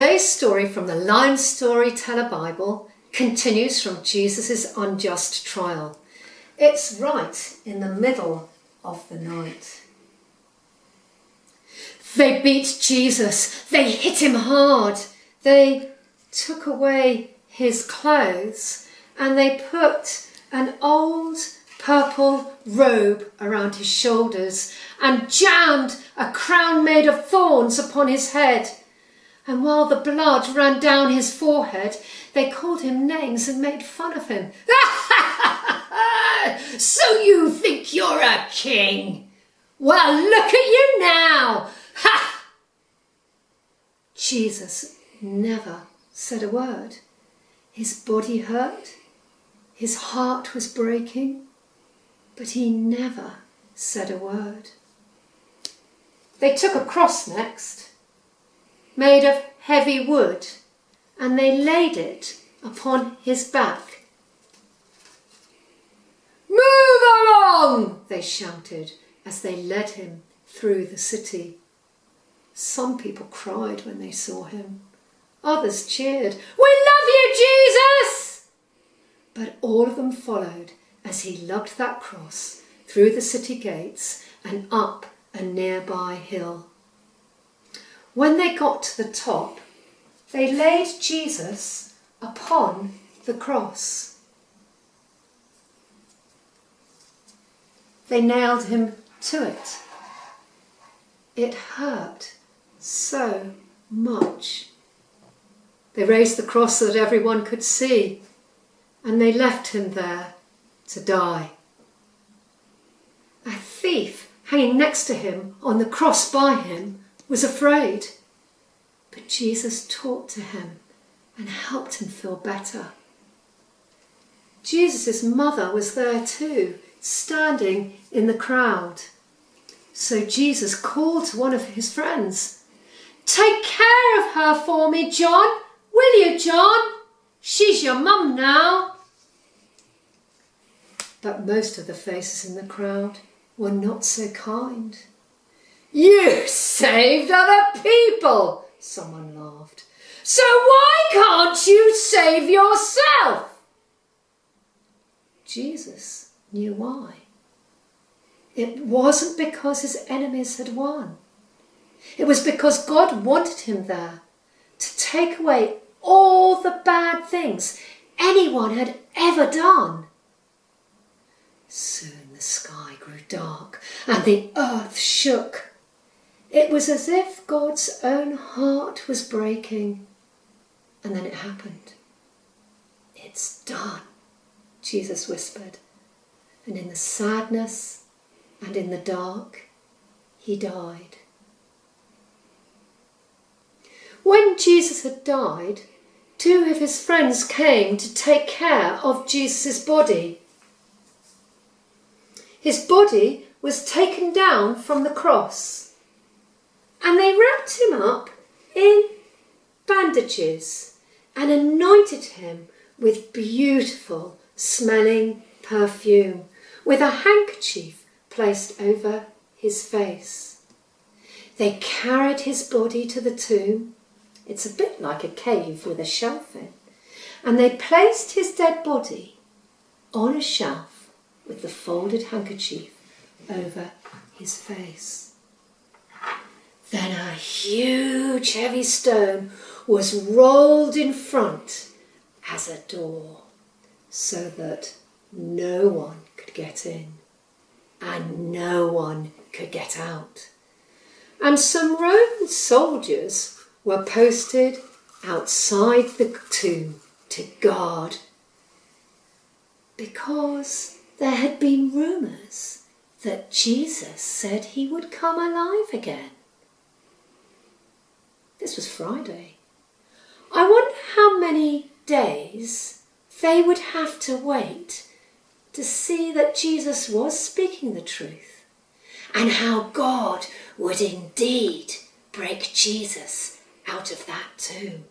Today's story from the Lion Storyteller Bible continues from Jesus' unjust trial. It's right in the middle of the night. They beat Jesus. They hit him hard. They took away his clothes and they put an old purple robe around his shoulders and jammed a crown made of thorns upon his head. And while the blood ran down his forehead, they called him names and made fun of him. So you think you're a king? Well, look at you now. Ha! Jesus never said a word. His body hurt. His heart was breaking. But he never said a word. They took a cross next, made of heavy wood, and they laid it upon his back. "Move along!" they shouted as they led him through the city. Some people cried when they saw him. Others cheered, "We love you, Jesus!" But all of them followed as he lugged that cross through the city gates and up a nearby hill. When they got to the top, they laid Jesus upon the cross. They nailed him to it. It hurt so much. They raised the cross so that everyone could see, and they left him there to die. A thief hanging next to him on the cross by him was afraid, but Jesus talked to him and helped him feel better. Jesus' mother was there too, standing in the crowd. So Jesus called to one of his friends, "Take care of her for me, John. Will you, John? She's your mum now." But most of the faces in the crowd were not so kind. "You saved other people," someone laughed. "So why can't you save yourself?" Jesus knew why. It wasn't because his enemies had won. It was because God wanted him there to take away all the bad things anyone had ever done. Soon the sky grew dark and the earth shook. It was as if God's own heart was breaking. And then it happened. "It's done," Jesus whispered. And in the sadness and in the dark, he died. When Jesus had died, two of his friends came to take care of Jesus' body. His body was taken down from the cross, and they wrapped him up in bandages and anointed him with beautiful smelling perfume, with a handkerchief placed over his face. They carried his body to the tomb. It's a bit like a cave with a shelf in. And they placed his dead body on a shelf with the folded handkerchief over his face. Then a huge heavy stone was rolled in front as a door so that no one could get in and no one could get out. And some Roman soldiers were posted outside the tomb to guard, because there had been rumours that Jesus said he would come alive again. This was Friday. I wonder how many days they would have to wait to see that Jesus was speaking the truth, and how God would indeed break Jesus out of that tomb.